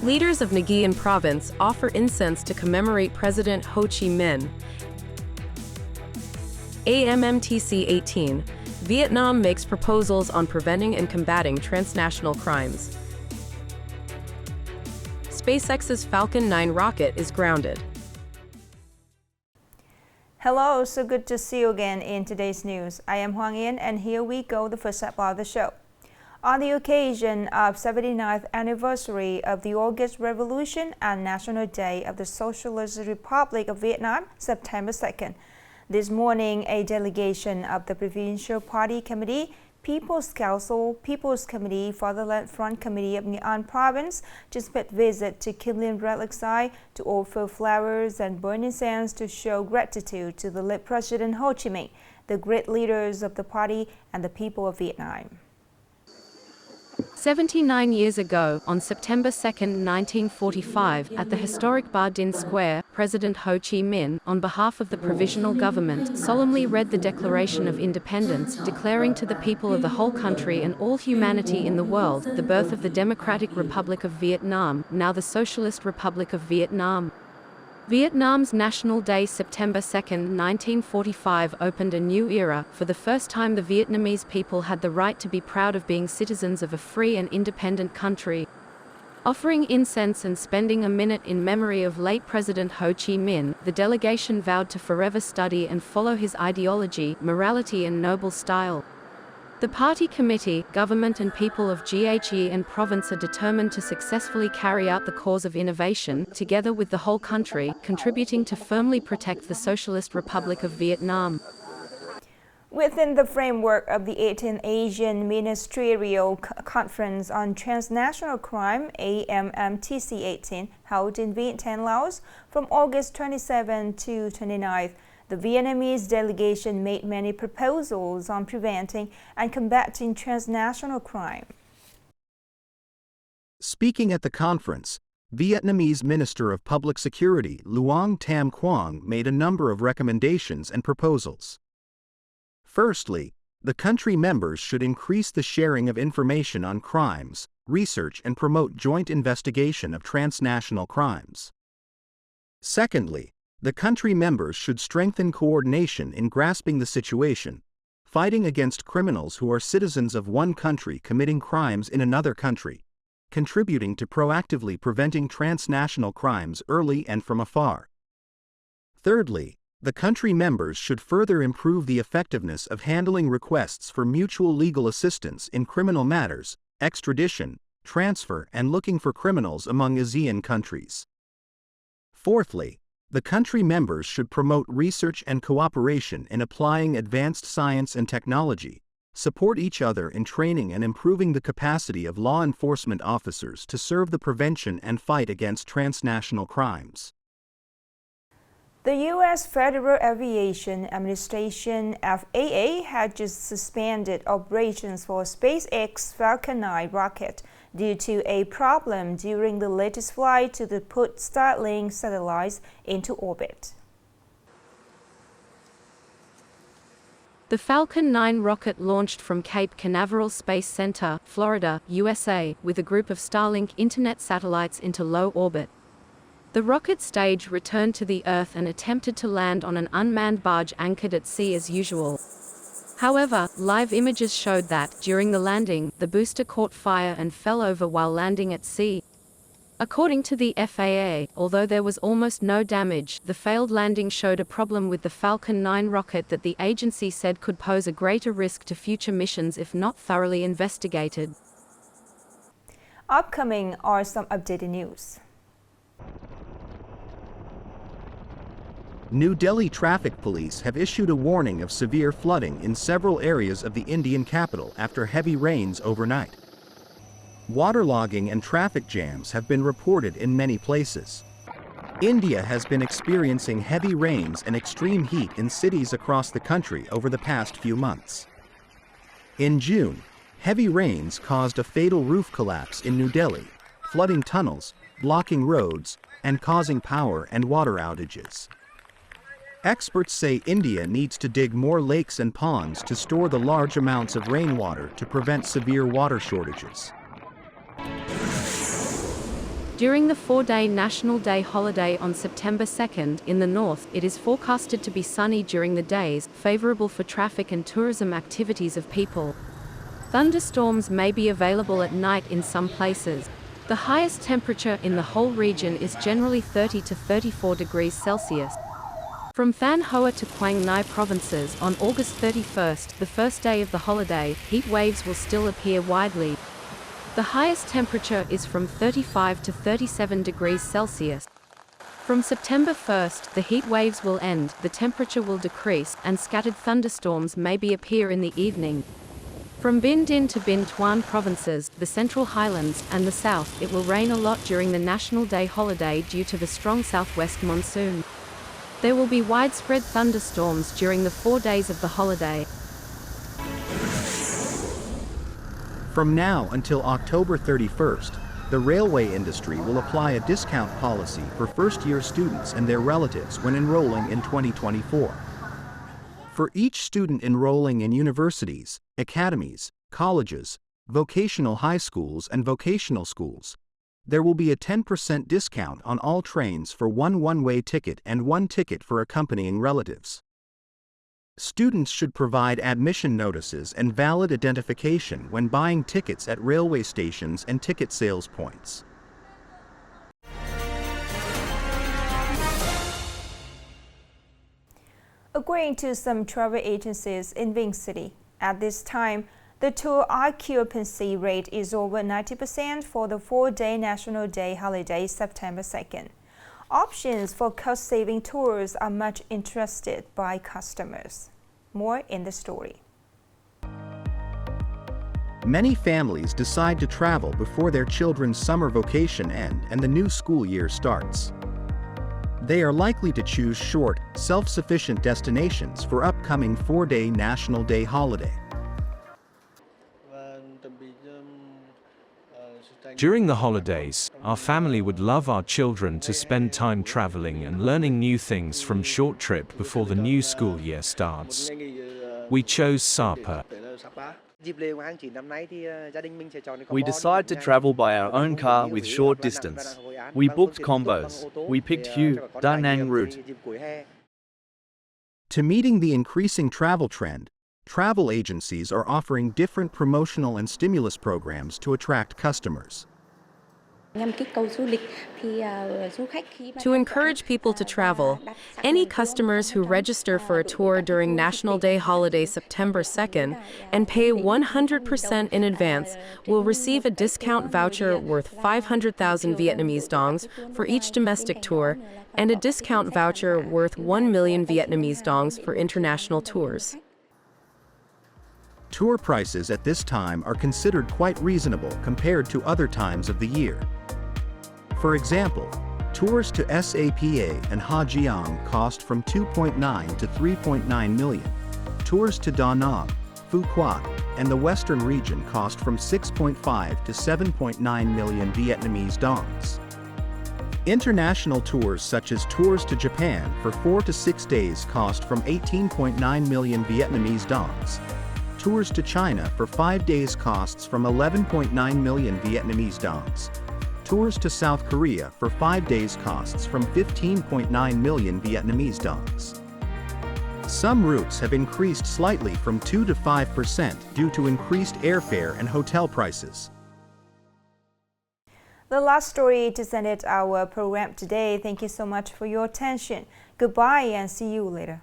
Leaders of Nghệ An province offer incense to commemorate President Hồ Chí Minh. AMMTC 18. Vietnam makes proposals on preventing and combating transnational crimes. SpaceX's Falcon 9 rocket is grounded. Hello, so good to see you again in today's news. I am Hoàng Yên, and here we go, the first part of the show. On the occasion of 79th anniversary of the August Revolution and National Day of the Socialist Republic of Vietnam, September 2nd, this morning a delegation of the Provincial Party Committee, People's Council, People's Committee, Fatherland Front Committee of Nghệ An Province just paid visit to Kim Liên Relic Site to offer flowers and burn incense to show gratitude to the late President Hồ Chí Minh, the great leaders of the party and the people of Vietnam. 79 years ago, on September 2, 1945, at the historic Ba Dinh Square, President Hồ Chí Minh, on behalf of the Provisional Government, solemnly read the Declaration of Independence, declaring to the people of the whole country and all humanity in the world the birth of the Democratic Republic of Vietnam, now the Socialist Republic of Vietnam. Vietnam's National Day, September 2, 1945, opened a new era. For the first time, the Vietnamese people had the right to be proud of being citizens of a free and independent country. Offering incense and spending a minute in memory of late President Hồ Chí Minh, the delegation vowed to forever study and follow his ideology, morality and noble style. The party committee, government and people of GHE and province are determined to successfully carry out the cause of innovation, together with the whole country, contributing to firmly protect the Socialist Republic of Vietnam. Within the framework of the 18th Asian Ministerial Conference on Transnational Crime, AMMTC 18, held in Vientiane, Laos, from August 27 to 29, the Vietnamese delegation made many proposals on preventing and combating transnational crime. Speaking at the conference, Vietnamese Minister of Public Security Luong Tam Quang made a number of recommendations and proposals. Firstly, the country members should increase the sharing of information on crimes, research and promote joint investigation of transnational crimes. Secondly, the country members should strengthen coordination in grasping the situation, fighting against criminals who are citizens of one country committing crimes in another country, contributing to proactively preventing transnational crimes early and from afar. Thirdly, the country members should further improve the effectiveness of handling requests for mutual legal assistance in criminal matters, extradition, transfer, and looking for criminals among ASEAN countries. Fourthly, the country members should promote research and cooperation in applying advanced science and technology, support each other in training and improving the capacity of law enforcement officers to serve the prevention and fight against transnational crimes. The U.S. Federal Aviation Administration FAA had just suspended operations for SpaceX's Falcon 9 rocket due to a problem during the latest flight to put Starlink satellites into orbit. The Falcon 9 rocket launched from Cape Canaveral Space Center, Florida, USA, with a group of Starlink internet satellites into low orbit. The rocket stage returned to the Earth and attempted to land on an unmanned barge anchored at sea as usual. However, live images showed that, during the landing, the booster caught fire and fell over while landing at sea. According to the FAA, although there was almost no damage, the failed landing showed a problem with the Falcon 9 rocket that the agency said could pose a greater risk to future missions if not thoroughly investigated. Upcoming are some updated news. New Delhi traffic police have issued a warning of severe flooding in several areas of the Indian capital after heavy rains overnight. Waterlogging and traffic jams have been reported in many places. India has been experiencing heavy rains and extreme heat in cities across the country over the past few months. In June, heavy rains caused a fatal roof collapse in New Delhi, flooding tunnels, blocking roads, and causing power and water outages. Experts say India needs to dig more lakes and ponds to store the large amounts of rainwater to prevent severe water shortages. During the 4-day National Day holiday on September 2nd, in the north, it is forecasted to be sunny during the days, favorable for traffic and tourism activities of people. Thunderstorms may be available at night in some places. The highest temperature in the whole region is generally 30 to 34 degrees Celsius. From Phan Hoa to Quang Ngai provinces, on August 31st, the first day of the holiday, heat waves will still appear widely. The highest temperature is from 35 to 37 degrees Celsius. From September 1st, the heat waves will end, the temperature will decrease, and scattered thunderstorms may appear in the evening. From Binh Dinh to Binh Thuan provinces, the Central Highlands, and the south, it will rain a lot during the National Day holiday due to the strong southwest monsoon. There will be widespread thunderstorms during the 4 days of the holiday. From now until October 31st, the railway industry will apply a discount policy for first-year students and their relatives when enrolling in 2024. For each student enrolling in universities, academies, colleges, vocational high schools and vocational schools, there will be a 10% discount on all trains for one one-way ticket and one ticket for accompanying relatives. Students should provide admission notices and valid identification when buying tickets at railway stations and ticket sales points. According to some travel agencies in Vinh City, at this time, the tour occupancy rate is over 90% for the 4-day National Day holiday September 2nd. Options for cost-saving tours are much interested by customers. More in the story. Many families decide to travel before their children's summer vacation end and the new school year starts. They are likely to choose short, self-sufficient destinations for upcoming 4-day National Day holiday. During the holidays, our family would love our children to spend time traveling and learning new things from short trip before the new school year starts. We chose Sapa. We decided to travel by our own car with short distance. We booked combos. We picked Hue, Da Nang route. To meeting the increasing travel trend, travel agencies are offering different promotional and stimulus programs to attract customers. To encourage people to travel, any customers who register for a tour during National Day holiday September 2nd and pay 100% in advance will receive a discount voucher worth 500,000 Vietnamese dongs for each domestic tour and a discount voucher worth 1 million Vietnamese dongs for international tours. Tour prices at this time are considered quite reasonable compared to other times of the year. For example, tours to Sapa and Ha Giang cost from 2.9 to 3.9 million. Tours to Da Nang, Phu Quoc, and the western region cost from 6.5 to 7.9 million Vietnamese dongs. International tours such as tours to Japan for 4 to 6 days cost from 18.9 million Vietnamese dongs. Tours to China for 5 days costs from 11.9 million Vietnamese dongs. Tours to South Korea for 5 days costs from 15.9 million Vietnamese dongs. Some routes have increased slightly from 2 to 5% due to increased airfare and hotel prices. The last story to end our program today. Thank you so much for your attention. Goodbye and see you later.